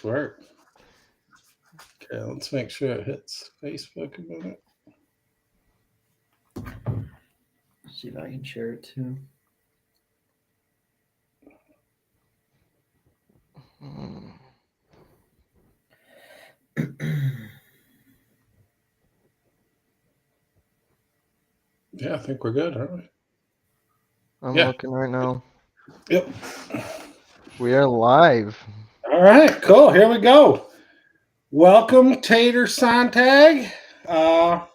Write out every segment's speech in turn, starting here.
Work. Okay, let's make sure it hits Facebook a minute. See if I can share it too. Yeah, I think we're good, aren't we? I'm Yeah. looking right now. Yep. We are live. All right, cool. Here we go. Welcome, Tater Sontag. Are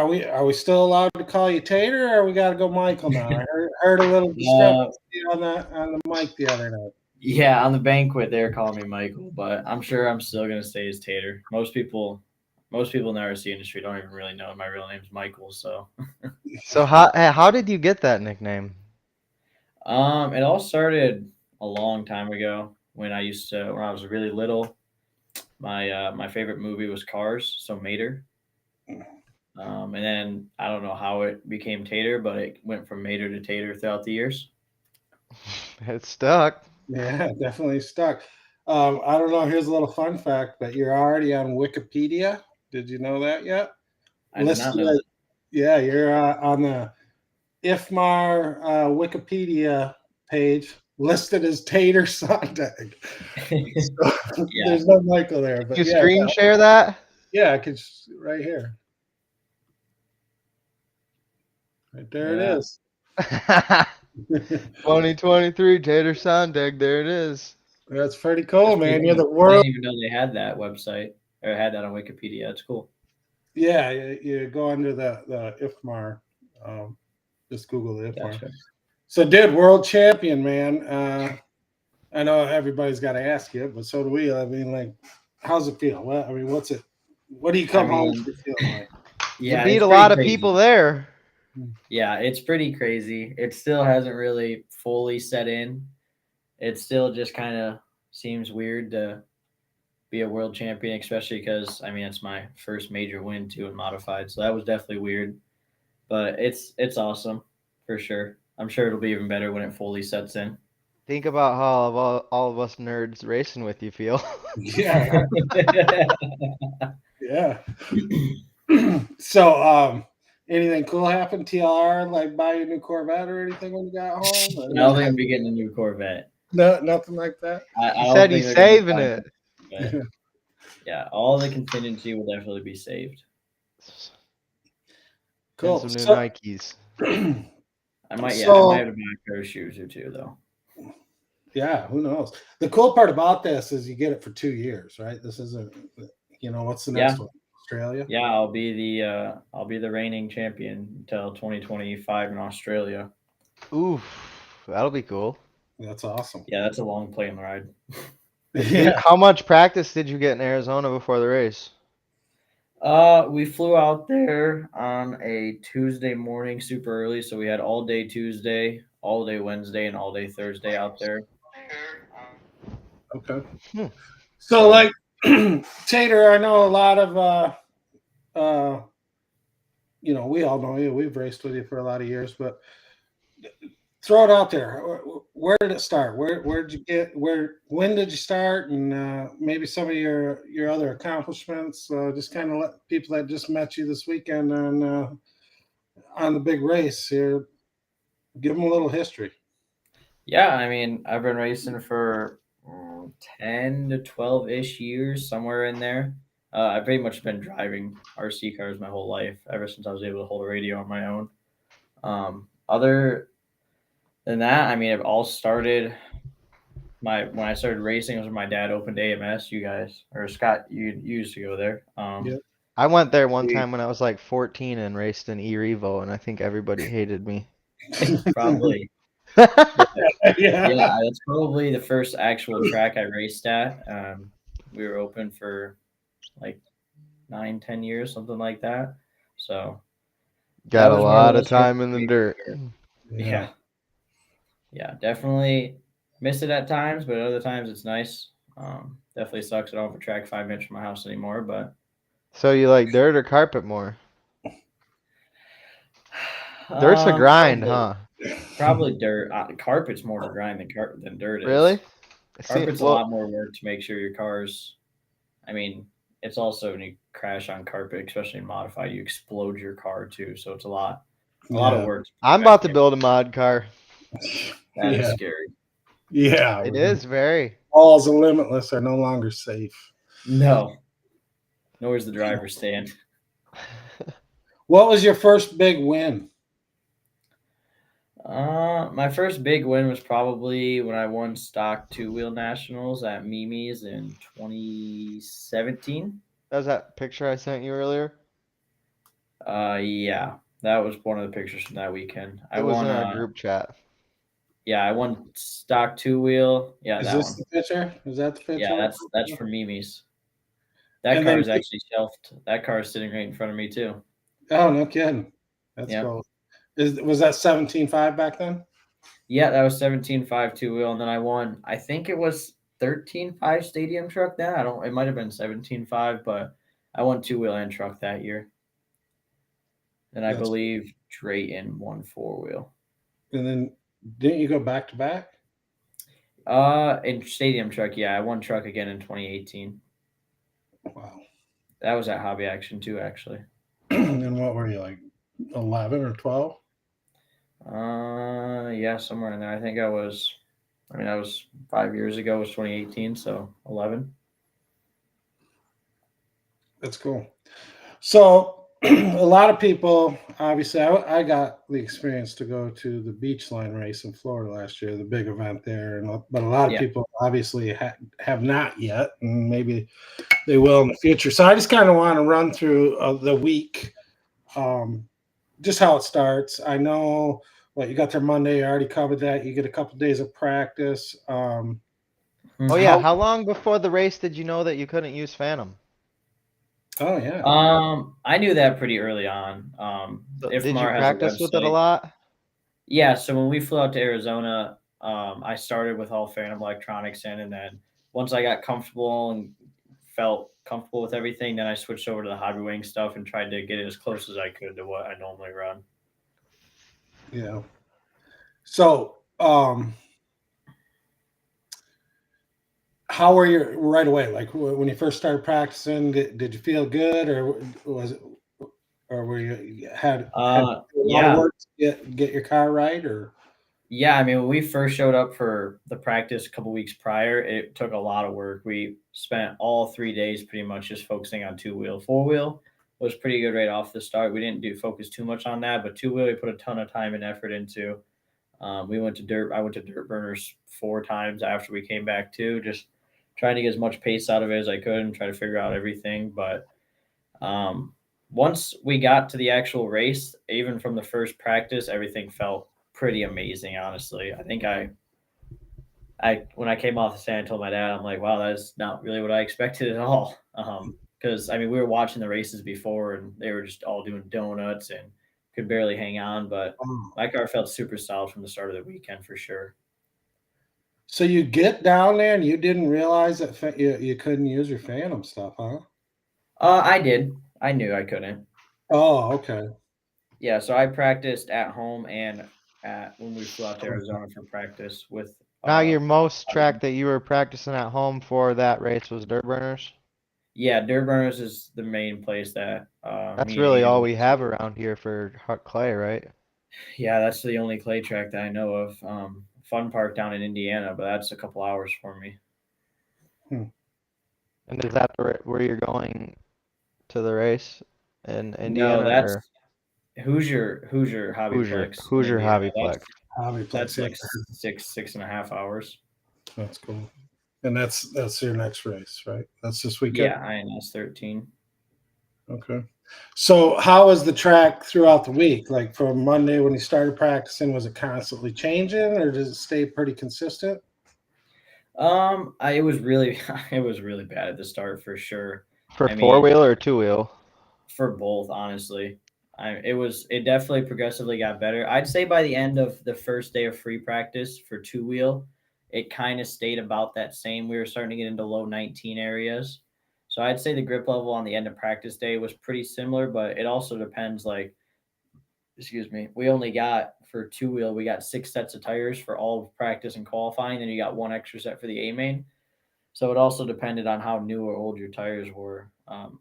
we still allowed to call you Tater, or we got to go Michael now? I heard a little discrepancy on the mic the other night. Yeah, on the banquet they're calling me Michael, but I'm sure I'm still gonna stay as Tater. Most people in the RC industry don't even really know my real name's Michael. So, So how did you get that nickname? it all started a long time ago when when I was really little. My favorite movie was Cars, so Mater. And then I don't know how it became Tater, but it went from Mater to Tater throughout the years. It stuck. Yeah, definitely stuck. I don't know. Here's a little fun fact, but you're already on Wikipedia. Did you know that yet? I did not Listed, know that. yeah, you're on the IFMAR Wikipedia page, listed as Tater Sontag. So, Yeah, there's no Michael there, You but yeah, screen share that? yeah, I could right here, right there it yeah. is. 2023 Tater Sondag. There it is. That's pretty cool, That's pretty man. You're cool. the I world. didn't even know they had that website or had that on Wikipedia. That's cool. Yeah, you go under the IFMAR. Um, just Google the IFMAR. Gotcha. So, dude, world champion, man. I know everybody's got to ask you, but so do we. I mean, like, how's it feel? What I mean, what's it? What do you I come home mean, to feeling like? You yeah, beat it's a pretty lot of people crazy. there. Yeah, it's pretty crazy. It still hasn't really fully set in. It still just kind of seems weird to be a world champion, especially because I mean it's my first major win too in modified, so that was definitely weird. But it's awesome for sure. I'm sure it'll be even better when it fully sets in. Think about how all of us nerds racing with you feel. Yeah, yeah. So, anything cool happened? TLR, like buy a new Corvette or anything when you got home? I don't think I'm gonna be getting a new Corvette. No, nothing like that. I He don't said think he's they're gonna be saving buying it. a Corvette. Yeah, all the contingency will definitely be saved. And Cool. some new So, Nikes. I might so have to buy a pair of shoes or two though. yeah, who knows? The cool part about this is you get it for 2 years, right? This isn't, what's the Yeah, next one? Australia. yeah, I'll be the reigning champion until 2025 in Australia. Oof, that'll be cool. That's awesome. Yeah, that's a long plane ride. Yeah. How much practice did you get in Arizona before the race? We flew out there on a Tuesday morning super early, so we had all day Tuesday, all day Wednesday, and all day Thursday out there. Okay. Hmm. So, So like, Tater, I know a lot of, uh, we all know you. We've raced with you for a lot of years, but throw it out there. Where did it start? Where did you get? When did you start? And maybe some of your other accomplishments. Just kind of let people that just met you this weekend on the big race here give them a little history. yeah, I mean, I've been racing for 10 to 12-ish years, somewhere in there. I've pretty much been driving RC cars my whole life, ever since I was able to hold a radio on my own. Other than that, I mean, it all started my when I started racing was when my dad opened AMS. You guys or Scott, you used to go there. Yeah. I went there one We time when I was like 14 and raced an E-Revo, and I think everybody hated me. probably yeah, Yeah. that's probably the first actual track I raced at. We were open for like 9, 10 years, something like that. So that Got a was more or lot of less where time in the dirt. Yeah. yeah, yeah, definitely miss it at times, but other times it's nice. Definitely sucks. I don't have a track 5 minutes from my house anymore, but So you like dirt or carpet more? Dirt's a grind, probably huh? probably dirt. Carpet's more of a grind than dirt Really? is. Carpet's a lot more work to make sure your car's. I mean, it's also when you crash on carpet, especially in modified, you explode your car too. So it's a lot of Yeah. work. I'm about to build a mod car. That is Yeah. scary. Yeah. It is very. Walls and limitless are no longer safe. No, nor is the driver's stand. What was your first big win? My first big win was probably when I won stock two wheel nationals at Mimi's in 2017. That was that picture I sent you earlier. Yeah, that was one of the pictures from that weekend. It was in our group chat. Yeah, I won stock two wheel. Yeah, Is that this one. the picture? Is that the picture? Yeah, that's from Mimi's. That And car then- is actually shelved. That car is sitting right in front of me too. Oh, no kidding. That's Yep. cool. Was that 17.5 back then? Yeah, that was 17.5 two wheel, and then I won. I think it was 13.5 stadium truck. Then I don't. It might have been 17.5, but I won two wheel and truck that year. And I That's believe Drayton won four wheel. And then didn't you go back to back? In stadium truck, yeah, I won truck again in 2018. Wow. That was at Hobby Action too, actually. And what were you, like 11 or 12? Yeah, somewhere in there. I think I was. I mean, that was 5 years ago. It was 2018, so 11. That's cool. So a lot of people, obviously, I got the experience to go to the beach line race in Florida last year, the big event there, but a lot of people obviously have not yet, and maybe they will in the future. So I just kind of want to run through the week, just how it starts. I know you got there Monday. I already covered that. You get a couple of days of practice. Oh yeah, how long before the race did you know that you couldn't use Phantom? Oh yeah. I knew that pretty early on. Did you practice with it a lot? Yeah, so when we flew out to Arizona, I started with all Phantom electronics in, and then once I got comfortable and felt comfortable with everything, then I switched over to the Hobby Wing stuff and tried to get it as close as I could to what I normally run. Yeah. So, how were you right away? Like when you first started practicing, did you feel good, or was it, or were you had a lot of work to get your car right, or? Yeah, I mean, when we first showed up for the practice a couple weeks prior, it took a lot of work. We spent all 3 days pretty much just focusing on two wheel. Four wheel was pretty good right off the start. We didn't focus too much on that, but two wheel we put a ton of time and effort into. I went to dirt burners 4 times after we came back too, just trying to get as much pace out of it as I could and try to figure out everything. But once we got to the actual race, even from the first practice, everything felt pretty amazing. Honestly, I think I when I came off the stand, I told my dad, I'm like, wow, that's not really what I expected at all. Because I mean, we were watching the races before, and they were just all doing donuts and could barely hang on, but my car felt super solid from the start of the weekend for sure. So you get down there and you didn't realize that you couldn't use your Phantom stuff, huh? I did. I knew I couldn't. Oh, okay. Yeah, so I practiced at home and when we flew out to Arizona for practice with. Now your most track that you were practicing at home for that race was Dirt Burners? Yeah, Dirt Burners is the main place that. That's really all we have around here for clay, right? Yeah, that's the only clay track that I know of. Fun Park down in Indiana, but that's a couple hours for me. And is that where you're going to the race in Indiana? No, that's Hoosier Hobbyplex. Hoosier Hobbyplex. That's like 6.5 hours. That's cool. And that's your next race, right? That's this weekend? Yeah, INS 13. Okay. So how was the track throughout the week? Like from Monday when you started practicing, was it constantly changing or does it stay pretty consistent? It was really bad at the start for sure. For four-wheel or two-wheel? For both, honestly. It definitely progressively got better. I'd say by the end of the first day of free practice for two-wheel, it kind of stayed about that same. We were starting to get into low 19 areas. So I'd say the grip level on the end of practice day was pretty similar, but it also depends. Like excuse me, we only got for two wheel, we got 6 sets of tires for all of practice and qualifying. Then you got one extra set for the A main. So it also depended on how new or old your tires were.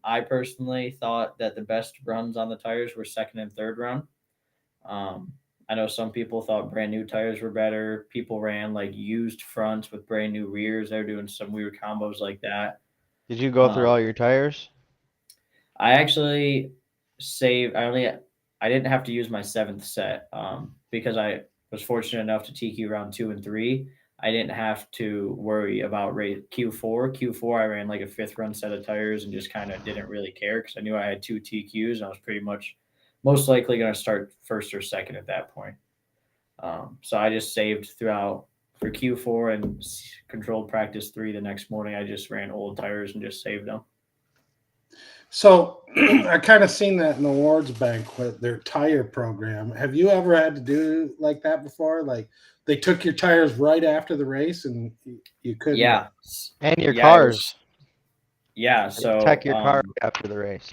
I personally thought that the best runs on the tires were second and third run. Um, I know some people thought brand new tires were better. People ran like used fronts with brand new rears. They're doing some weird combos like that. Did you go through Um, all your tires? I actually saved. I didn't have to use my seventh set because I was fortunate enough to TQ round 2 and 3. I didn't have to worry about rate Q4. Q4, I ran like a fifth run set of tires and just kind of didn't really care because I knew I had 2 TQs and I was pretty much most likely going to start first or second at that point. So I just saved throughout for Q4 and controlled practice 3 the next morning. I just ran old tires and just saved them. So I kind of seen that in the awards banquet, their tire program. Have you ever had to do like that before? Like they took your tires right after the race and you couldn't. Yeah. And your Yeah, cars. Yeah. Check your car after the race.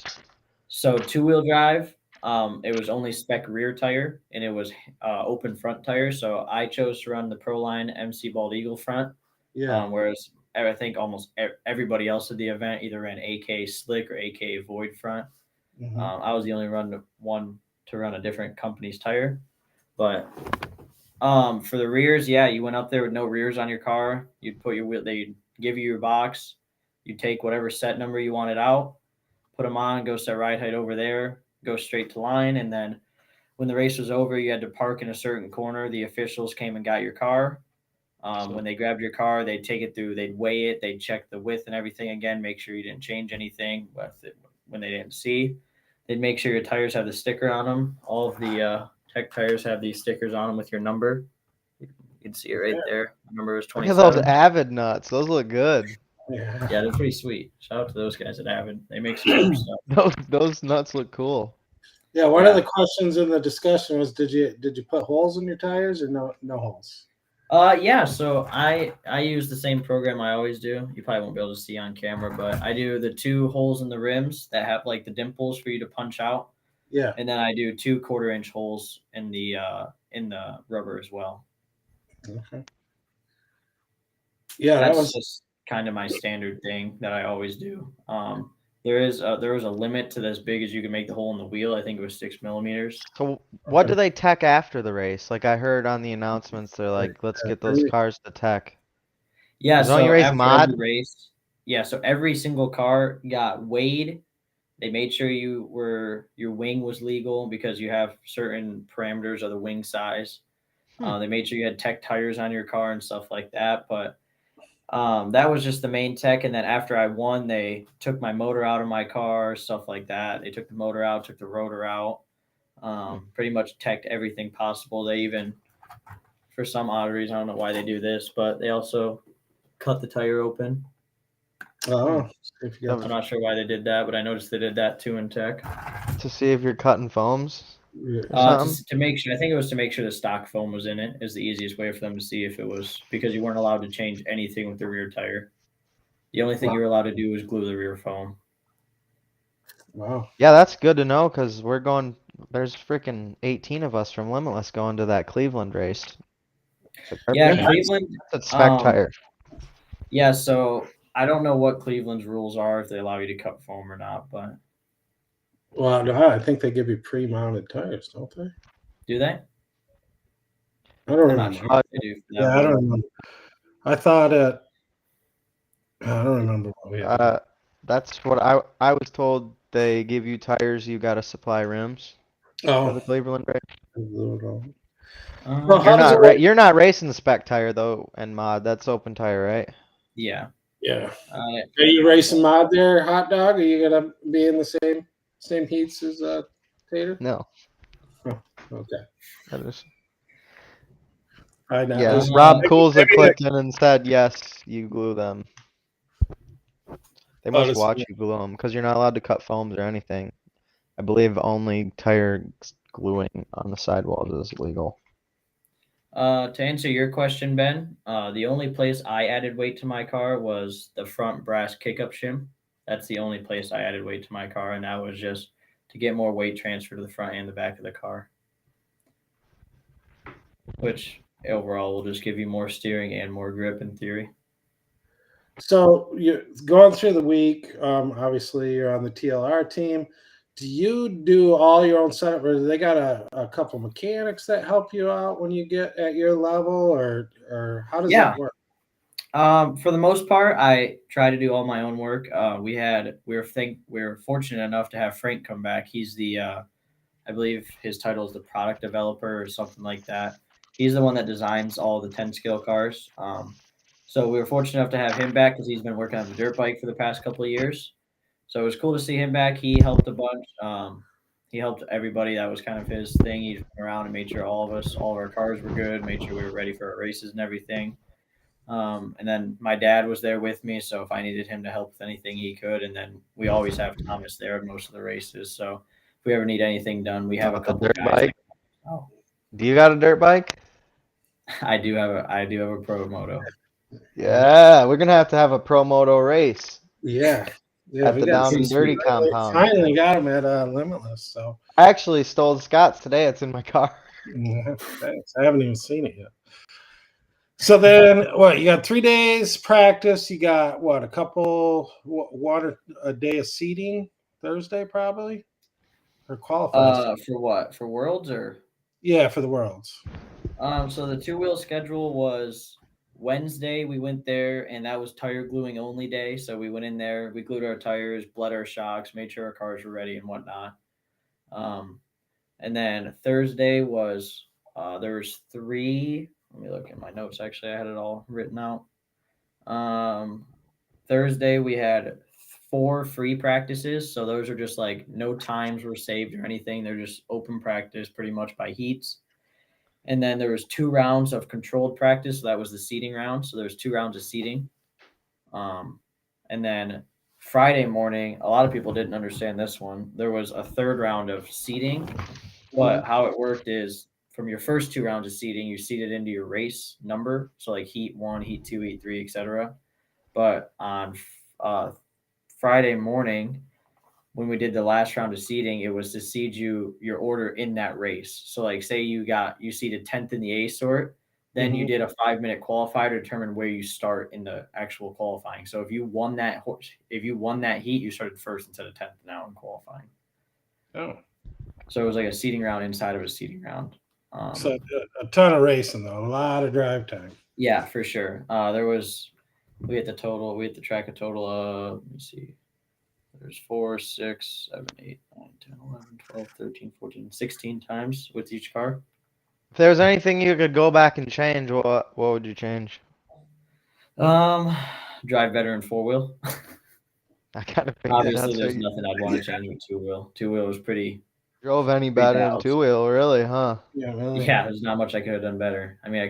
So two-wheel drive, it was only spec rear tire and it was open front tire. So I chose to run the Proline MC Bald Eagle front. Yeah. Whereas I think almost everybody else at the event either ran AK Slick or AK Void front. Mhm. I was the only one to run a different company's tire. But for the rears, yeah, you went up there with no rears on your car. You'd put your wheel, they'd give you your box. You take whatever set number you wanted out, put them on, go set ride height over there, go straight to line, and then when the race was over, you had to park in a certain corner. The officials came and got your car. When they grabbed your car, they'd take it through, they'd weigh it, they'd check the width and everything again, make sure you didn't change anything when they didn't see. They'd make sure your tires have the sticker on them. All of the tech tires have these stickers on them with your number. You can see it right there. The number is Look at those 27. Avid nuts. Those look good. Yeah. Yeah, they're pretty sweet. Shout out to those guys at Avid. They make some dope stuff. Those nuts look cool. Yeah. One of the questions in the discussion was, did you put holes in your tires or no holes? Yeah, so I use the same program I always do. You probably won't be able to see on camera, but I do the 2 holes in the rims that have like the dimples for you to punch out. Yeah. And then I do 2 quarter-inch holes in the rubber as well. Okay. Yeah, That's just kind of my standard thing that I always do. There was a limit to as big as you can make the hole in the wheel. I think it was 6 millimeters. So what do they tech after the race? Like I heard on the announcements, they're like, let's get those cars to tech. Yeah, Don't you so race after mod? every race, yeah, so every single car got weighed. They made sure your wing was legal because you have certain parameters of the wing size. They made sure you had tech tires on your car and stuff like that. But that was just the main tech. And then after I won, they took my motor out of my car, stuff like that. They took the motor out, took the rotor out, pretty much teched everything possible. They even, for some odd reason, I don't know why they do this, but they also cut the tire open. Oh, I'm not sure why they did that, but I noticed they did that too in tech. To see if you're cutting foams? To make sure, I think it was to make sure the stock foam was in it is the easiest way for them to see if it was, because you weren't allowed to change anything with the rear tire. The only thing you were allowed to do was glue the rear foam. Wow. Yeah, that's good to know because there's freaking 18 of us from Limitless going to that Cleveland race. Yeah, Cleveland. That's spec tire. Yeah, so I don't know what Cleveland's rules are, if they allow you to cut foam or not, but. Well, no, I think they give you pre-mounted tires, don't they? Do they? I don't I'm remember. not sure what they do for that. Yeah, I don't remember. I thought I don't remember what we had. That's what I was told. They give you tires, you got to supply rims for the Cleveland race. You're not racing the spec tire though, and mod. That's open tire, right? Yeah. Yeah. Are you racing mod there, Hot Dog? Are you gonna be in the same heats as Tater? No. Oh, okay. That is. I know. Yeah, Rob Coolza clicked in and said, yes, you glue them. They must watch you glue them because you're not allowed to cut foams or anything. I believe only tire gluing on the sidewalls is legal. To answer your question, Ben, the only place I added weight to my car was the front brass kick-up shim. That's the only place I added weight to my car, and that was just to get more weight transfer to the front and the back of the car. which overall will just give you more steering and more grip in theory. So you're going through the week. Obviously, you're on the TLR team. Do you do all your own setup, or do they got a couple mechanics that help you out when you get at your level, or how does Yeah. that work? For the most part, I try to do all my own work. We were fortunate enough to have Frank come back. He's the I believe his title is the product developer or something like that. He's the one that designs all the 10 scale cars. So we were fortunate enough to have him back because he's been working on the dirt bike for the past couple of years. So it was cool to see him back. He helped a bunch. He helped everybody. That was kind of his thing. He went around and made sure all of our cars were good, made sure we were ready for our races and everything. And then my dad was there with me, so if I needed him to help with anything, he could. And then we always have Thomas there at most of the races. So if we ever need anything done, we have a A couple dirt guys. bike? Oh, Do you got a dirt bike? I do have a pro moto. Yeah, we're gonna have a pro moto race Yeah, yeah, at we the got Down and Dirty compound. finally got him at Limitless. So I actually stole Scott's today. It's in my car. yeah, thanks. I haven't even seen it yet. So then, what? You got 3 days practice. You got what? A couple, a day of seating Thursday, probably, or qualifiers. For what? For Worlds or? Yeah, for the worlds. So the two-wheel schedule was Wednesday. We went there, and that was tire gluing only day. So we went in there, we glued our tires, bled our shocks, made sure our cars were ready and whatnot. Um, and then Thursday was there was three. Let me look at my notes. Actually, I had it all written out. Um, Thursday we had 4 free practices. So those are just like no times were saved or anything. They're just open practice, pretty much by heats. And then there was 2 rounds of controlled practice. So that was the seating round. So there's 2 rounds of seating. And then Friday morning, a lot of people didn't understand this one. There was a 3rd round of seating. But how it worked is from your first 2 rounds of seating, you seated into your race number. So like heat 1, heat 2, heat 3, etc. But on Friday morning, when we did the last round of seeding, it was to seed your order in that race. So like say you seeded 10th in the A sort, then you did a 5-minute qualifier to determine where you start in the actual qualifying. So if you won that heat, you started first instead of 10th now in qualifying. Oh, So it was like a seeding round inside of a seeding round. so a ton of racing though, a lot of drive time. Yeah, for sure. We had to track a total of, let me see. There's 4, 6, 7, 8, 9, 10, 11, 12, 13, 14, 16 times with each car. If there was anything you could go back and change, what would you change? Drive better in 4-wheel. I kind of figured Obviously, that's there's what nothing I'd want to change with 2-wheel. 2-wheel was pretty drove any better in balanced. 2-wheel, really, huh? Yeah, really. Yeah, there's not much I could have done better. I mean, I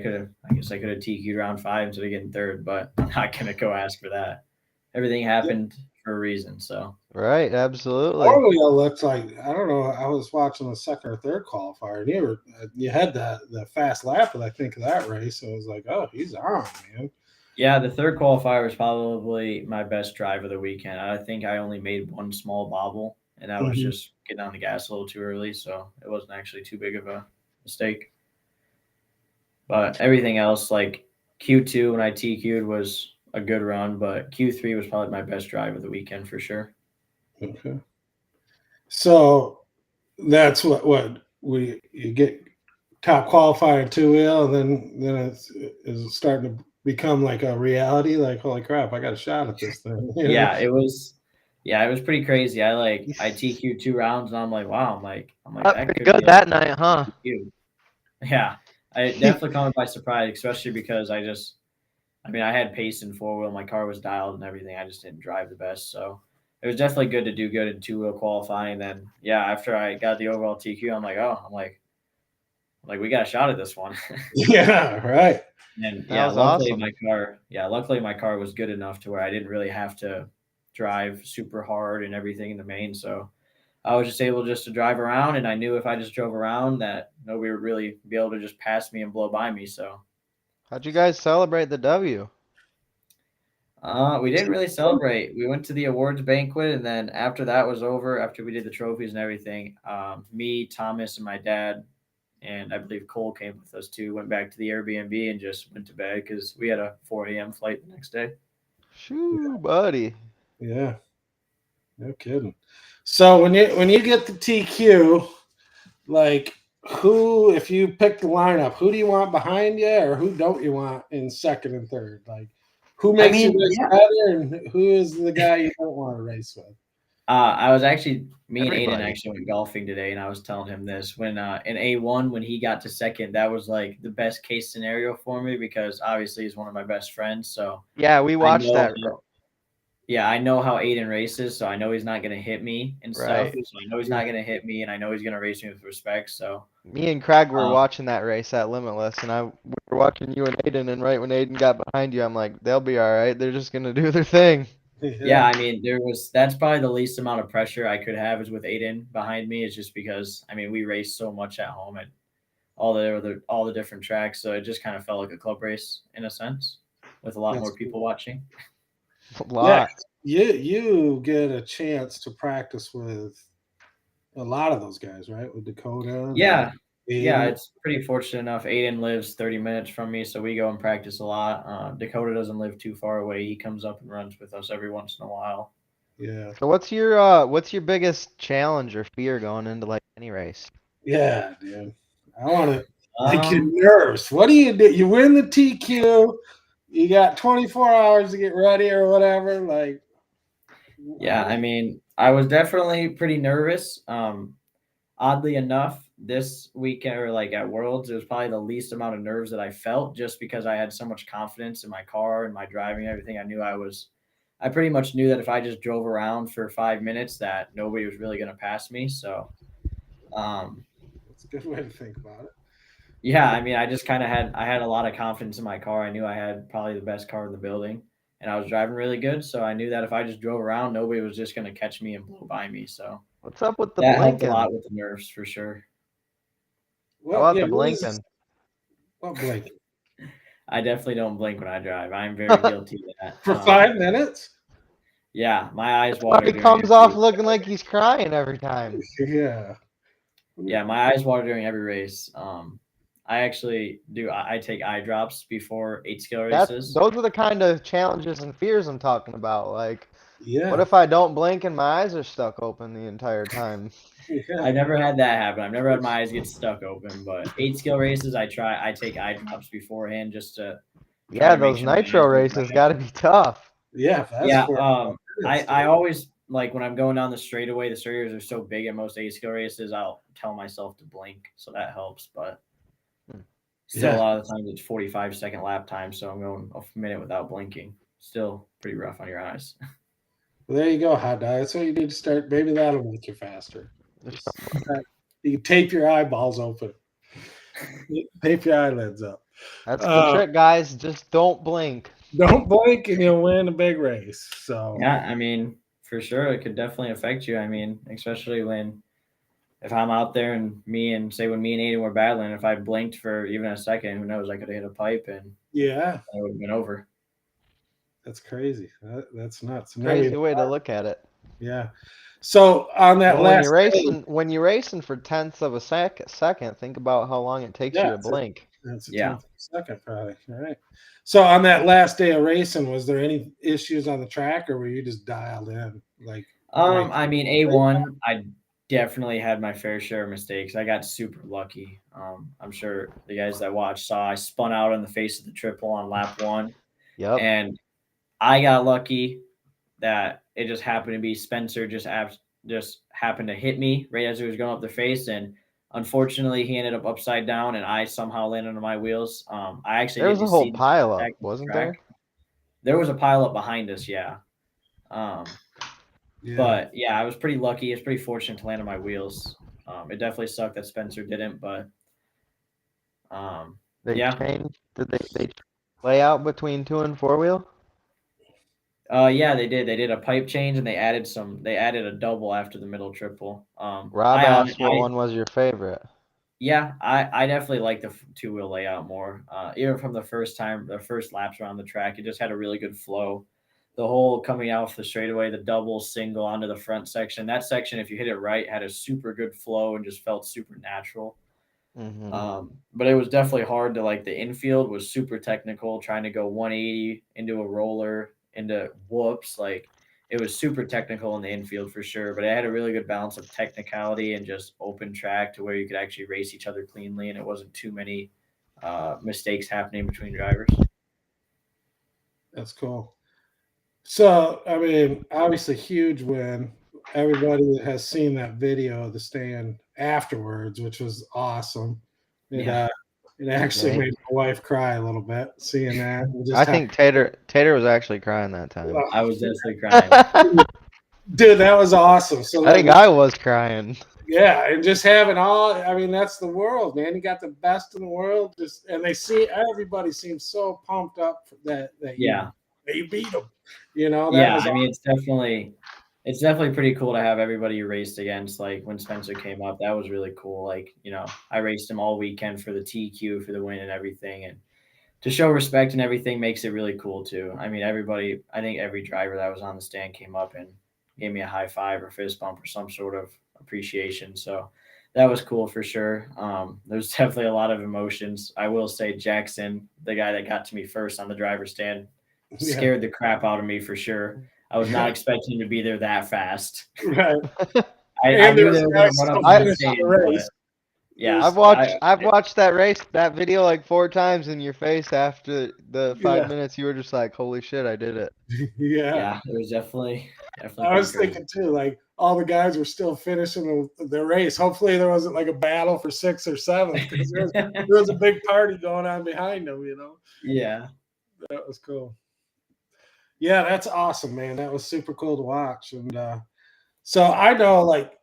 guess I could have TQ'd round 5 instead of getting 3rd, but I'm not gonna go ask for that. Everything happened for a reason, so. Right, absolutely. Oreo looks like, I don't know. I was watching the second or third qualifier, and you had the fast lap, I think, of that race. So I was like, oh, he's on, man. Yeah, the 3rd qualifier was probably my best drive of the weekend. I think I only made one small bobble, and that was just getting on the gas a little too early, so it wasn't actually too big of a mistake. But everything else, like Q2 when I TQ'd was a good run, but Q3 was probably my best drive of the weekend for sure. Okay. So that's what you get top qualifier in 2-wheel, and then it's starting to become like a reality. Like, holy crap, I got a shot at this thing. Yeah, it was pretty crazy. I TQ'd 2 rounds and I'm like, wow, I'm like that Pretty could good be that night, huh? TQ. Yeah. I definitely caught me by surprise, especially because I had pace in 4-wheel, my car was dialed and everything. I just didn't drive the best. So it was definitely good to do good in 2-wheel qualifying. Then after I got the overall TQ, I'm like, we got a shot at this one. Yeah, right. And That was luckily awesome. luckily my car was good enough to where I didn't really have to drive super hard and everything in the main. So I was just able to drive around, and I knew if I just drove around that nobody would really be able to just pass me and blow by me. So How'd you guys celebrate the W? we didn't really celebrate. We went to the awards banquet, and then after that was over, after we did the trophies and everything, me, Thomas, and my dad and I believe Cole came with us too. Went back to the Airbnb and just went to bed because we had a 4 a.m. flight the next day. Shoo, buddy. Yeah, no kidding. So when you get the TQ, like who, if you pick the lineup, who do you want behind you, or who don't you want in second and third? Like who makes you race better, and who is the guy you don't want to race with? I was actually me and Aiden Everybody. actually went golfing today, and I was telling him this when in A1 when he got to second, that was like the best case scenario for me because obviously he's one of my best friends. So Yeah, we I watched know that. yeah, I know how Aiden races, so I know he's not going to hit me and stuff. Right. So I know he's not going to hit me, and I know he's going to race me with respect. So Me and Craig were um, watching that race at Limitless, and we were watching you and Aiden, and right when Aiden got behind you, I'm like, they'll be all right. They're just gonna do their thing. yeah, I mean, that's probably the least amount of pressure I could have is with Aiden behind me. Is just because I mean we race so much at home at all the different tracks, so it just kind of felt like a club race in a sense, with a lot more people watching. A lot. You get a chance to practice with a lot of those guys, right? With Dakota. Yeah, yeah, Aiden. it's pretty fortunate enough. Aiden lives 30 minutes from me, so we go and practice a lot. Dakota doesn't live too far away. He comes up and runs with us every once in a while. Yeah. So what's your biggest challenge or fear going into like any race? Yeah, dude. I want to like your Um, nerves. What do? You win the TQ. You got 24 hours to get ready or whatever. Like, yeah, I mean, I was definitely pretty nervous. Oddly enough, this weekend or like at Worlds, it was probably the least amount of nerves that I felt just because I had so much confidence in my car and my driving and everything. I pretty much knew that if I just drove around for 5 minutes that nobody was really going to pass me. So, um, it's a good way to think about it. yeah, I mean, I had a lot of confidence in my car. I knew I had probably the best car in the building and I was driving really good. So I knew that if I just drove around, nobody was just going to catch me and blow by me. So What's up with the that helped a blinking? lot with the nerves for sure. How Well, about yeah, the blinking? what blink? I definitely don't blink when I drive. I'm very guilty of that. For 5 minutes? Yeah, my eyes But water he during comes off every. looking like he's crying every time. Yeah. Yeah, my eyes water during every race. I actually do. I take eye drops before 8 scale races. Those are the kind of challenges and fears I'm talking about. Like, Yeah. what if I don't blink and my eyes are stuck open the entire time? Yeah. I never had that happen. I've never had my eyes get stuck open. But 8 scale races, I take eye drops beforehand just to try Yeah, to make those sure my nitro eyes don't races dry. got to be tough. Yeah. That's Yeah. 4 minutes, I dude. always like when I'm going down the straightaway. The straightaways are so big at most 8 scale races. I'll tell myself to blink, so that helps. But still, Yeah. a lot of the times it's 45-second lap time, so I'm going a minute without blinking. Still pretty rough on your eyes. Well, there you go, hot dog. That's what you need to start. Maybe that'll make you faster. Just You can tape your eyeballs open. Tape your eyelids up. That's the trick, guys. Just don't blink. Don't blink and you'll win a big race. So Yeah, I mean, for sure, it could definitely affect you. I mean, especially if I'm out there and when me and Aiden were battling, if I blinked for even a second, who knows? I could have hit a pipe and yeah, it would have been over. that's crazy. That's nuts. Crazy way to look at it. Yeah. So on that Well, last when you're racing for tenths of a second, think about how long it takes you to blink. That's a Yeah. tenth of a second, probably. All right. So on that last day of racing, was there any issues on the track, or were you just dialed in? Like, I mean, A1, I definitely had my fair share of mistakes. I got super lucky. I'm sure the guys that watched saw I spun out on the face of the triple on lap 1. Yep. And I got lucky that it just happened to be Spencer just happened to hit me right as he was going up the face, and unfortunately he ended up upside down, and I somehow landed on my wheels. I actually There was a didn't whole see the pileup, contact with the wasn't track. there? There was a pileup behind us, yeah. But yeah, I was pretty lucky. I was pretty fortunate to land on my wheels. It definitely sucked that Spencer didn't, but Did they layout between 2 and 4 wheel? Yeah, they did. They did a pipe change and they added a double after the middle triple. Rob asked what one was your favorite. Yeah, I definitely like the 2-wheel layout more. Even from the first laps around the track, it just had a really good flow. The whole coming out the straightaway, the double, single onto the front section. That section, if you hit it right, had a super good flow and just felt super natural. But it was definitely hard to like the infield was super technical, trying to go 180 into a roller into whoops. Like it was super technical in the infield for sure, but it had a really good balance of technicality and just open track to where you could actually race each other cleanly and it wasn't too many mistakes happening between drivers. That's cool. So, I mean, obviously, huge win. Everybody has seen that video of the stand afterwards, which was awesome. It Yeah. it actually Right. made my wife cry a little bit seeing that. And just I how, think Tater was actually crying that time. I was definitely crying. dude, that was awesome. So I think that, I was crying. yeah, and just having all, I mean, that's the world, man. You got the best in the world. Just and they see everybody seems so pumped up that Yeah. you beat them. You know, that Yeah, was I mean it's definitely pretty cool to have everybody you raced against. Like when Spencer came up, that was really cool. Like, I raced him all weekend for the TQ for the win and everything. And to show respect and everything makes it really cool too. I mean, I think every driver that was on the stand came up and gave me a high five or fist bump or some sort of appreciation. So that was cool for sure. There's definitely a lot of emotions. I will say Jackson, the guy that got to me first on the driver's stand, yeah, scared the crap out of me for sure. I was not expecting him to be there that fast. right. I And there knew was they a were guy going to run up still on the finishing stage, the but race. yeah, I've watched that video like 4 times in your face after the 5 minutes. You were just like, "Holy shit, I did it." Yeah. yeah, it was definitely I pretty was crazy. thinking too, like all the guys were still finishing the race. Hopefully, there wasn't like a battle for 6th or 7th because there was a big party going on behind them. Yeah. That was cool. Yeah, that's awesome, man. That was super cool to watch. And so I know, like,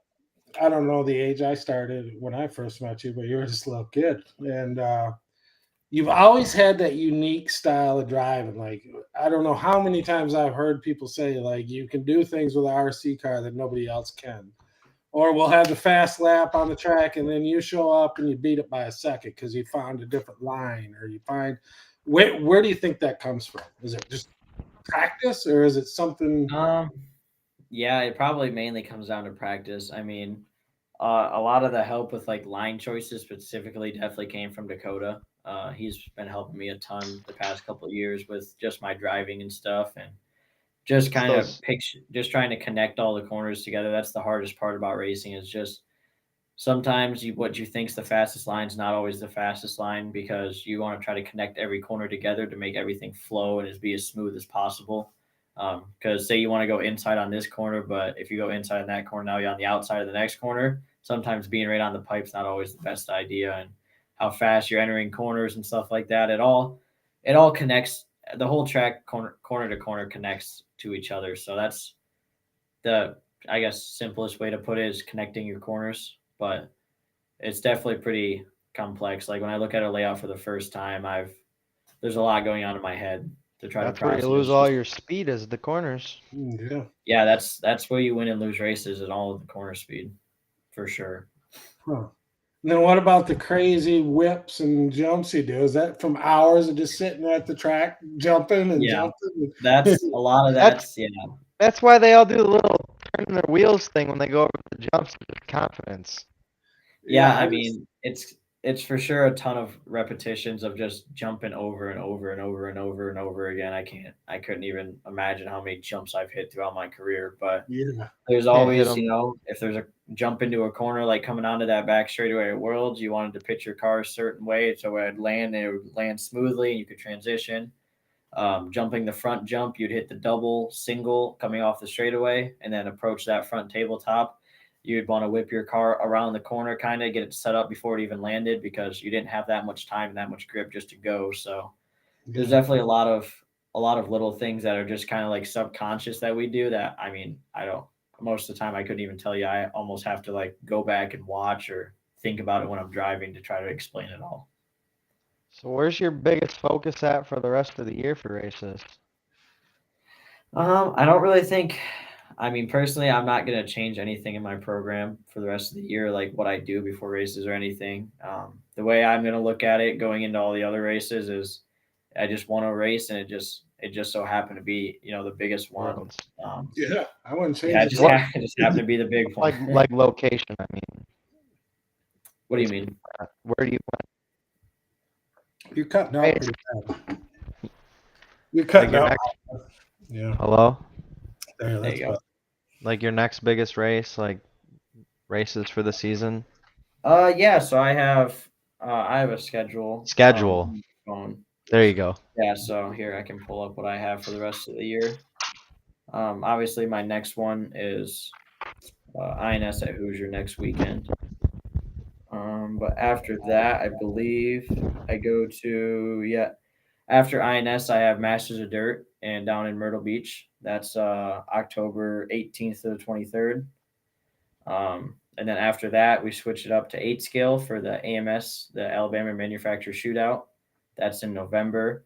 I don't know the age I started when I first met you, but you were just a little kid, and you've always had that unique style of driving. Like, I don't know how many times I've heard people say, like, you can do things with an RC car that nobody else can. Or we'll have the fast lap on the track, and then you show up and you beat it by a second because you found a different line, or you find where do you think that comes from? Is it just practice, or is it something? Um, yeah, it probably mainly comes down to practice. I mean, a lot of the help with like line choices specifically definitely came from Dakota. He's been helping me a ton the past couple of years with just my driving and stuff, and just It's kind of those just trying to connect all the corners together. That's the hardest part about racing is just sometimes what you think's the fastest line is not always the fastest line because you want to try to connect every corner together to make everything flow and be as smooth as possible. Because say you want to go inside on this corner, but if you go inside on that corner, now you're on the outside of the next corner. Sometimes being right on the pipe's not always the best idea, and how fast you're entering corners and stuff like that. It all connects. The whole track corner to corner connects to each other. So that's the I guess simplest way to put it is connecting your corners, but it's definitely pretty complex. Like when I look at a layout for the first time, there's a lot going on in my head to try to that's where you process. lose all your speed is the corners. Yeah. Yeah, that's where you win and lose races and all of the corner speed, for sure. Huh. Then what about the crazy whips and jumps you do? Is that from hours of just sitting at the track jumping and Yeah, jumping? that's a lot of That's that's yeah. that's why they all do the little turning their wheels thing when they go over the jumps with confidence. Yeah, I I just mean, it's for sure a ton of repetitions of just jumping over and over and over and over and over again. I couldn't even imagine how many jumps I've hit throughout my career, but yeah. there's Can't hit always, them. if there's a jump into a corner like coming onto that back straightaway at Worlds, you wanted to pitch your car a certain way so it would land smoothly and you could transition. Jumping the front jump, you'd hit the double single coming off the straightaway and then approach that front tabletop. You'd want to whip your car around the corner, kind of get it set up before it even landed because you didn't have that much time and that much grip just to go. So there's Yeah. definitely a lot of little things that are just kind of like subconscious that we do that I mean, I don't most of the time I couldn't even tell you. I almost have to like go back and watch or think about it when I'm driving to try to explain it all. So where's your biggest focus at for the rest of the year for races? I don't really think. I mean, personally, I'm not gonna change anything in my program for the rest of the year, like what I do before races or anything. The way I'm gonna look at it going into all the other races is, I just want to race, and it just so happened to be the biggest one. Worlds. Yeah. I wouldn't Yeah, change it it. just What it just happened to be the big one. like location, I mean. What do you mean? Where do you You're cutting out Hey. pretty bad. You're cutting your out. next, Yeah, hello? there. That's you go. better. Like your next biggest race, like races for the season? Yeah. So I have a schedule. Schedule. On my phone. There you go. Yeah. So here I can pull up what I have for the rest of the year. Obviously, my next one is INS at Hoosier next weekend. But after that, I believe I go to After INS, I have Masters of Dirt and down in Myrtle Beach. That's October 18th to the 23rd. And then after that, we switch it up to 8 scale for the AMS, the Alabama Manufacturer Shootout. That's in November.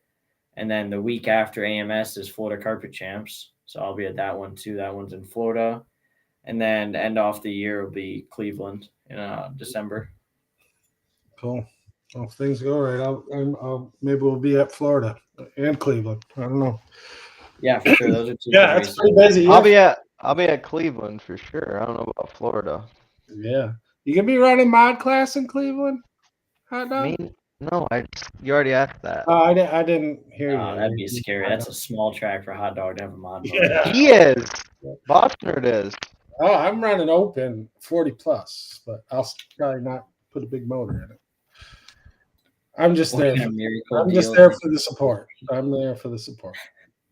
And then the week after AMS is Florida Carpet Champs. So I'll be at that one too. That one's in Florida. And then to end off the year will be Cleveland in December. Cool. Well, if things go right, I'll maybe we'll be at Florida and Cleveland. I don't know. Yeah, for sure. Those are two Yeah, good it's races. pretty busy. I'll be at Cleveland for sure. I don't know about Florida. Yeah, you gonna be running mod class in Cleveland? Hot dog? Me? No, you already asked that. Oh, I didn't hear you. That'd be scary. That's a small track for Hot Dog to have a mod mode. Yeah. He is. Boston is. Oh, I'm running open 40 plus, but I'll probably not put a big motor in it. I'm just What there. kind of miracle I'm just deal there is- for the support. I'm there for the support.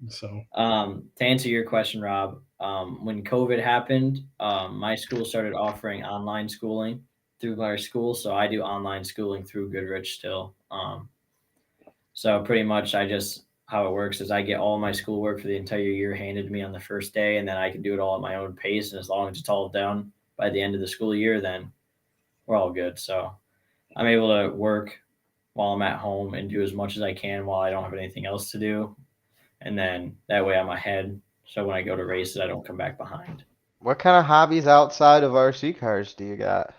So To answer your question, Rob, when COVID happened, my school started offering online schooling through our school, so I do online schooling through Goodrich still. So pretty much, how it works is I get all my schoolwork for the entire year handed to me on the first day, and then I can do it all at my own pace. And as long as it's all done by the end of the school year, then we're all good. So I'm able to work while I'm at home and do as much as I can while I don't have anything else to do. And then that way I'm ahead. So when I go to races, I don't come back behind. What kind of hobbies outside of RC cars do you got?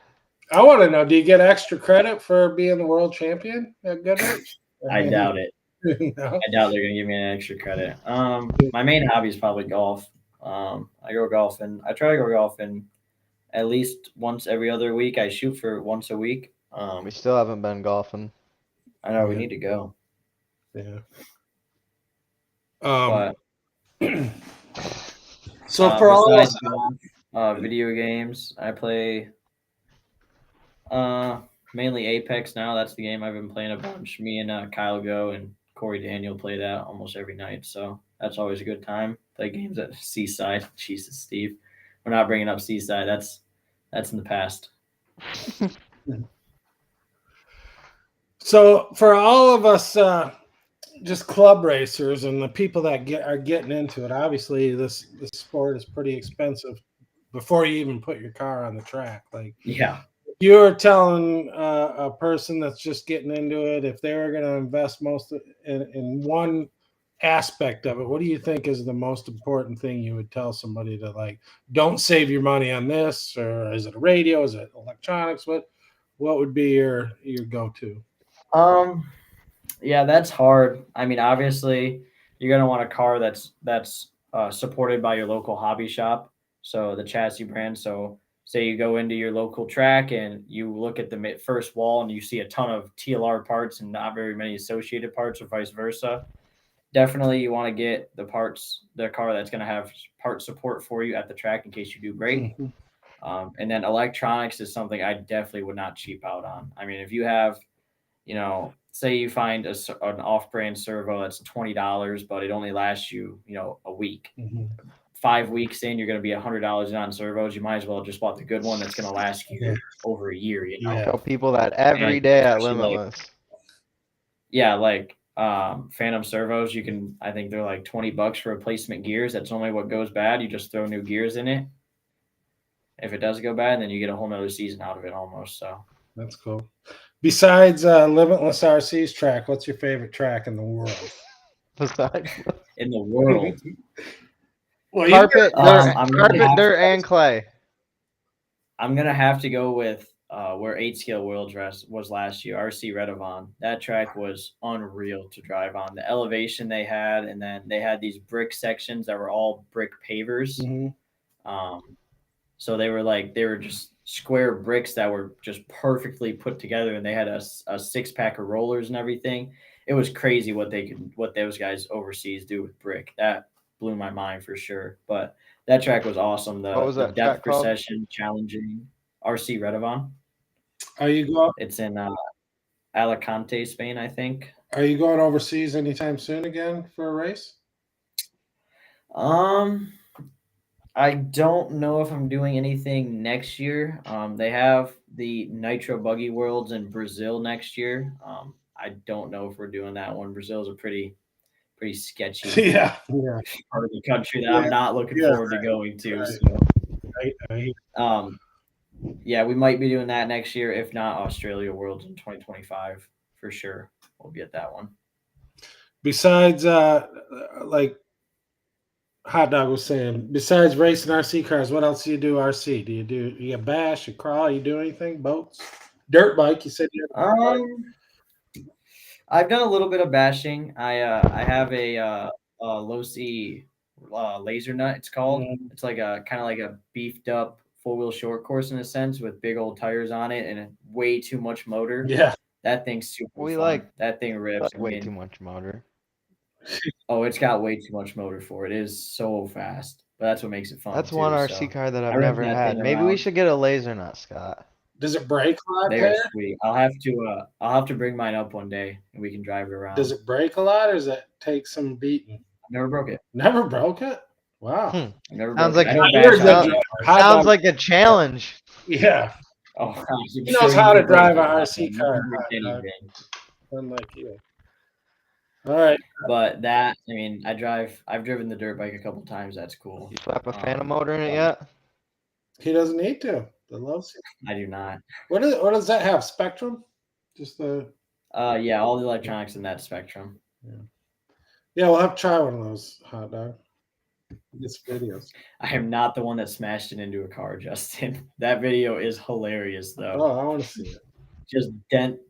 I want to know: do you get extra credit for being the world champion at Goodrich? I doubt it. No? I doubt they're gonna give me an extra credit. My main hobby is probably golf. I go golfing. I try to go golfing at least once every other week. I shoot for once a week. We still haven't been golfing. I know we Yeah. need to go, Yeah. but So for all of us, besides video games, I play mainly Apex now. That's the game I've been playing a bunch. Me and Kyle Go and Corey Daniel play that almost every night, so that's always a good time. Play games at Seaside. Jesus, Steve, we're not bringing up Seaside. That's in the past. so for all of us, just club racers and the people that are getting into it, obviously this sport is pretty expensive before you even put your car on the track. Like, Yeah. you're telling a person that's just getting into it, if they were going to invest most in one aspect of it, what do you think is the most important thing you would tell somebody to, like, don't save your money on this? Or is it a radio? Is it electronics? What would be your go-to? Yeah, that's hard. I mean, obviously, you're gonna want a car that's supported by your local hobby shop. So the chassis brand. So say you go into your local track and you look at the first wall and you see a ton of TLR parts and not very many associated parts, or vice versa. Definitely, you want to get the car that's going to have part support for you at the track in case you do break. Mhm. And then electronics is something I definitely would not cheap out on. I mean, if you have, say you find an off-brand servo that's $20, but it only lasts you, a week. Mhm. 5 weeks in, you're going to be $100 on servos. You might as well just bought the good one that's going to last you over a year. Yeah. Tell people that every day at Limitless. Like Phantom servos, I think they're like $20 for replacement gears. That's only what goes bad. You just throw new gears in it. If it does go bad, then you get a whole nother season out of it almost. So That's cool. Besides Limitless RC's track, what's your favorite track in the world? Besides in the world, Well, carpet, I'm carpet, dirt, and clay. I'm gonna have to go with where 8 scale world was last year. RC Redovon. That track was unreal to drive on. The elevation they had, and then they had these brick sections that were all brick pavers. Mhm. So they were just square bricks that were just perfectly put together, and they had a 6-pack of rollers and everything. It was crazy what those guys overseas do with brick. That blew my mind for sure. But that track was awesome. What was The that depth track called? procession, challenging. RC Redavon. Are you going? It's in Alicante, Spain, I think. Are you going overseas anytime soon again for a race? I don't know if I'm doing anything next year. They have the Nitro Buggy Worlds in Brazil next year. I don't know if we're doing that one. Brazil is a pretty sketchy Yeah. part of the country that I'm not looking forward to going to. Right. So, yeah, we might be doing that next year. If not, Australia Worlds in 2025 for sure. We'll be at that one. Besides, like Hot Dog was saying, besides racing RC cars, what else do you do RC? Do you bash, you crawl, you do anything? Boats? Dirt bike, you said you had I've done a little bit of bashing. I have a low-C laser nut, it's called. It's like a kind of like a beefed up four-wheel short course in a sense with big old tires on it and way too much motor. Yeah. That thing's super fun. That thing rips. Way too much motor. Oh, it's got way too much motor for it. It is so fast. But that's what makes it fun. That's too, one RC car that I've never had. Maybe we should get a laser nut, Scott. Does it brake a lot? They are sweet. I'll have to bring mine up one day and we can drive it around. Does it brake a lot, or does it take some beating? I never broke it. Never broke it? Wow. Sounds like a challenge. Yeah. Oh, he knows how to drive an RC car. Unlike you. All right. But that, I mean, I've driven the dirt bike a couple times. That's cool. You slap a phantom motor in it yet? He doesn't need to. The loves. I do not. What does that have? Spectrum? Just the. Yeah, all the electronics in that Spectrum. Yeah, we'll have to try one of those, Hot Dog. Get some videos. I am not the one that smashed it into a car, Justin. That video is hilarious, though. Oh, I want to see it.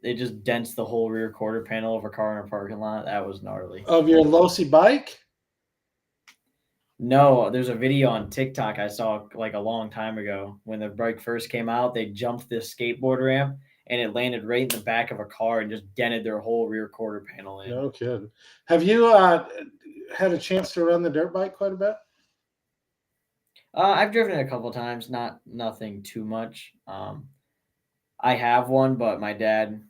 It just dents the whole rear quarter panel of a car in a parking lot. That was gnarly. Of your low-C bike? No, there's a video on TikTok I saw like a long time ago when the bike first came out. They jumped this skateboard ramp and it landed right in the back of a car and just dented their whole rear quarter panel in. No kidding. Have you had a chance to run the dirt bike quite a bit? I've driven it a couple times, nothing too much. I have one, but my dad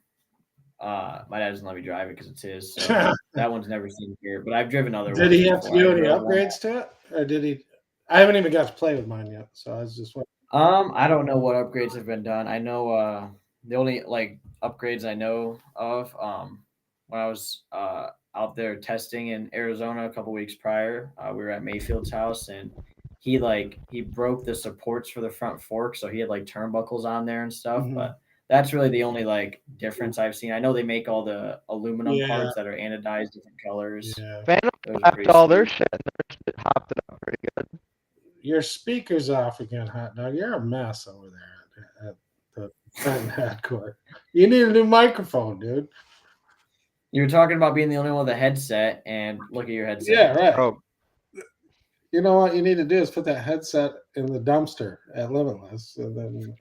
doesn't let me drive it because it's his. So that one's never seen here. But I've driven other ones. Did he have to do any upgrades to it, or did he? I haven't even got to play with mine yet, so I was just wondering. I don't know what upgrades have been done. I know the only like upgrades I know of when I was out there testing in Arizona a couple weeks prior, we were at Mayfield's house and he broke the supports for the front fork, so he had like turnbuckles on there and stuff. Mm-hmm. But that's really the only like difference I've seen. I know they make all the aluminum parts that are anodized different colors. Yeah. Phantom hopped all their shit and their shit hopped it up pretty good. Your speaker's off again, Hot Dog. You're a mess over there at the Fenton headquarters. You need a new microphone, dude. You were talking about being the only one with a headset, and look at your headset. Yeah, right. Oh. You know what you need to do is put that headset in the dumpster at Limitless, and then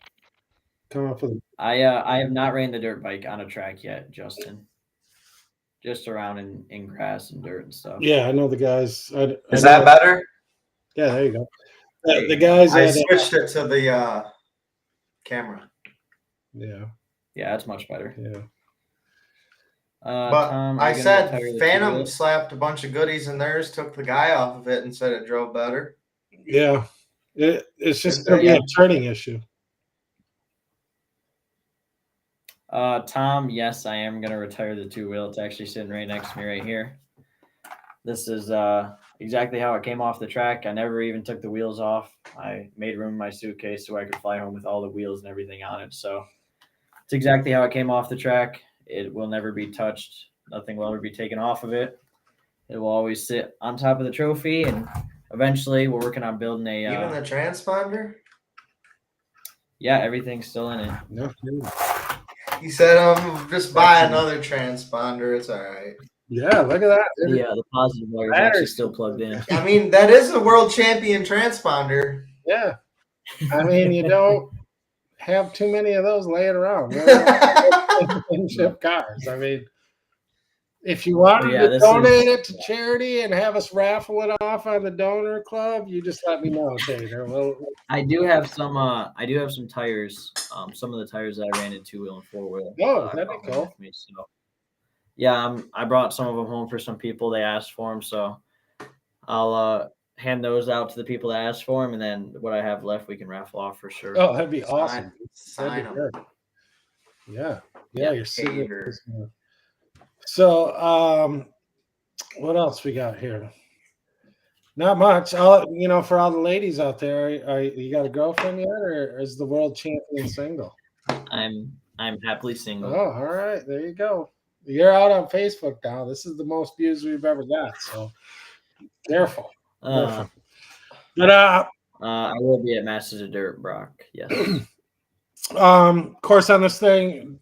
come up with. I have not ran the dirt bike on a track yet, Justin. Just around in grass and dirt and stuff. Yeah, I know the guys. Is that better? Yeah, there you go. The guys. I switched it to the camera. Yeah. Yeah, that's much better. Yeah. But Tom, I said Phantom slapped a bunch of goodies in theirs, took the guy off of it, and said it drove better. Yeah, it's just a turning issue. Tom, yes, I am gonna retire the two-wheel. It's actually sitting right next to me right here. This is exactly how it came off the track. I never even took the wheels off. I made room in my suitcase so I could fly home with all the wheels and everything on it. So it's exactly how it came off the track. It will never be touched. Nothing will ever be taken off of it. It will always sit on top of the trophy, and eventually we're working on building a... Even the transponder? Yeah, everything's still in it. No. He said, just buy another transponder. It's all right. Yeah, look at that. Yeah, the positive wire is actually still plugged in. I mean, that is a world champion transponder. Yeah. I mean, you don't have too many of those laying around. Championship cars. I mean, if you wanted to donate it to charity and have us raffle it off on the donor club, you just let me know, Tater. I do have some. I do have some tires. Some of the tires that I ran in 2-wheel and 4-wheel. Oh, that'd be cool. With me, so yeah, I brought some of them home for some people. They asked for them, so I'll hand those out to the people that asked for them, and then what I have left, we can raffle off for sure. Oh, that'd be awesome. Sign them. Yeah, you're sitting. Tater. So, what else we got here? Not much. For all the ladies out there, you got a girlfriend yet, or is the world champion single? I'm happily single. Oh, all right. There you go. You're out on Facebook now. This is the most views we've ever got. So careful. But I will be at Masters of Dirt, Brock. Yes. Of course, on this thing,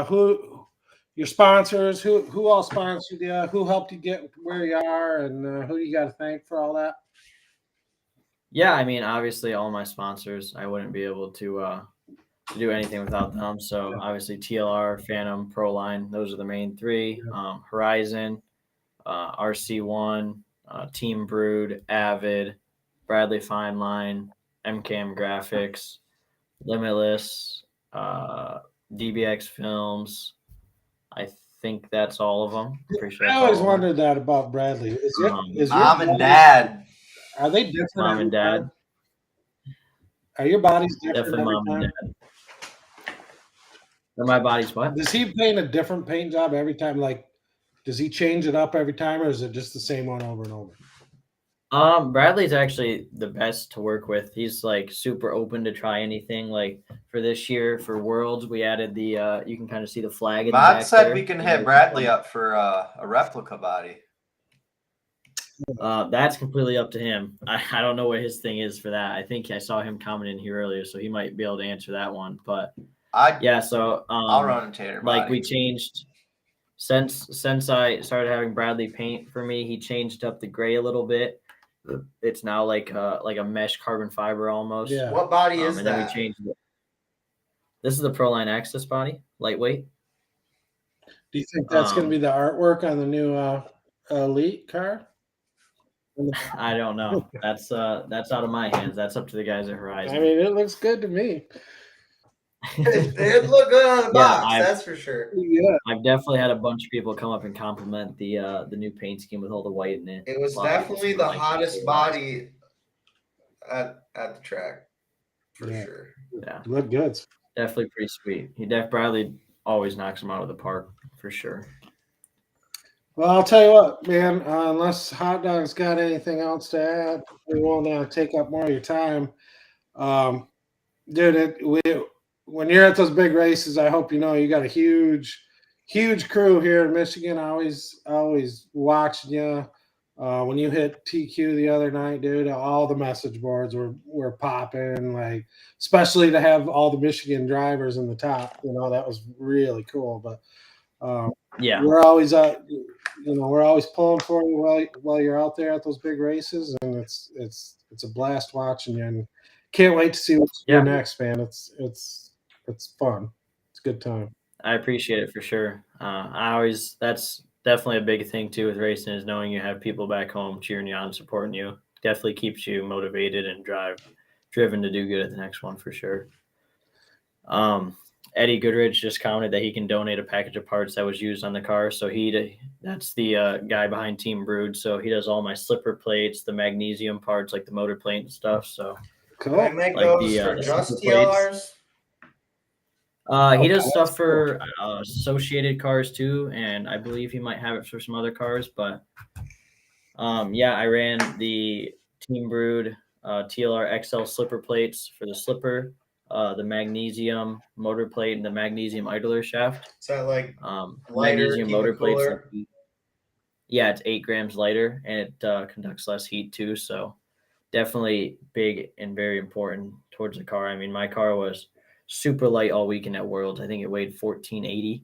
who your sponsors? Who all sponsored you? Who helped you get where you are, and who you got to thank for all that? Yeah, I mean, obviously, all my sponsors. I wouldn't be able to do anything without them. So obviously, TLR, Phantom, Proline. Those are the main three. Horizon, RC1, Team Brood, Avid, Bradley Fine Line, MCAM Graphics, Limitless, DBX Films. I think that's all of them. I always wondered that about Bradley. Is Mom and Dad? Are they different? Mom and Dad. Are your bodies different? Definitely Mom and Dad. Are my bodies what? Does he paint a different paint job every time? Like, does he change it up every time, or is it just the same one over and over? Bradley's actually the best to work with. He's like super open to try anything. Like for this year for Worlds, we added the you can kind of see the flag in the back said there. We can hit Bradley up for a replica body. That's completely up to him. I don't know what his thing is for that. I think I saw him comment in here earlier, so he might be able to answer that one. But so I'll run a Tater like body. we changed since I started having Bradley paint for me. He changed up the gray a little bit. It's now like a mesh carbon fiber almost. Yeah. What body is and that? Then we changed it. This is the Proline Access body, lightweight. Do you think that's going to be the artwork on the new Elite car? I don't know. That's out of my hands. That's up to the guys at Horizon. I mean, it looks good to me. It looked good on the box, that's for sure. Yeah, I've definitely had a bunch of people come up and compliment the new paint scheme with all the white in it. It was definitely the hottest body at the track, for sure. Yeah, look good. Definitely pretty sweet. Bradley always knocks them out of the park for sure. Well, I'll tell you what, man. Unless Hot Dog's got anything else to add, we won't take up more of your time. Dude, when you're at those big races, I hope you know you got a huge crew here in Michigan. Always watching you. When you hit TQ the other night, dude, all the message boards were popping. Like, especially to have all the Michigan drivers in the top. That was really cool. But we're always we're always pulling for you while you're out there at those big races, and it's a blast watching you. And can't wait to see what you do next, man. It's fun. It's a good time. I appreciate it for sure. That's definitely a big thing too with racing is knowing you have people back home cheering you on, supporting you. Definitely keeps you motivated and driven to do good at the next one for sure. Eddie Goodrich just commented that he can donate a package of parts that was used on the car. So that's the guy behind Team Brood. So he does all my slipper plates, the magnesium parts, like the motor plate and stuff. So cool. Can I make those for just TLRs? He does stuff for associated cars too, and I believe he might have it for some other cars. But I ran the Team Brood TLR XL slipper plates for the slipper, the magnesium motor plate, and the magnesium idler shaft. Is that like lighter, magnesium motor plates? It's 8 grams lighter, and it conducts less heat too. So definitely big and very important towards the car. I mean, my car was super light all weekend at Worlds. I think it weighed 1480.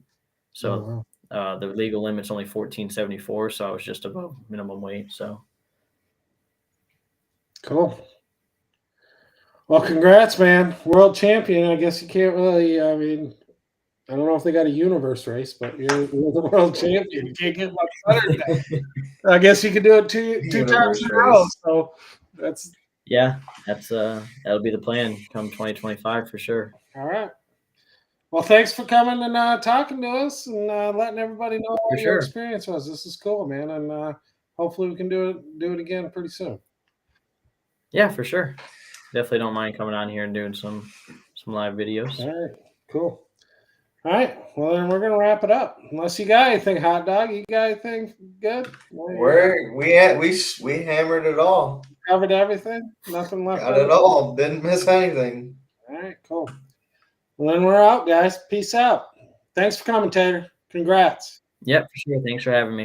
So the legal limit's only 1474. So I was just above minimum weight. So cool. Well, congrats, man. World champion. I guess you can't really, I mean, I don't know if they got a universe race, but you're the world champion. You can't get much better than that. I guess you can do it two times Universe in a row. race. So that's Yeah, that'll be the plan come 2025 for sure. all right. Well, thanks for coming and talking to us and letting everybody know For what your sure. experience was. This is cool, man, and hopefully we can do it again pretty soon. Yeah, for sure. Definitely don't mind coming on here and doing some live videos. All right, cool. All right, well then we're gonna wrap it up. Unless you got anything, hot dog. You got anything good? We hammered it all. Covered everything. Nothing left. Got it all. Didn't miss anything. All right, cool. Well then we're out, guys. Peace out. Thanks for coming, Tater. Congrats. Yep, for sure. Thanks for having me.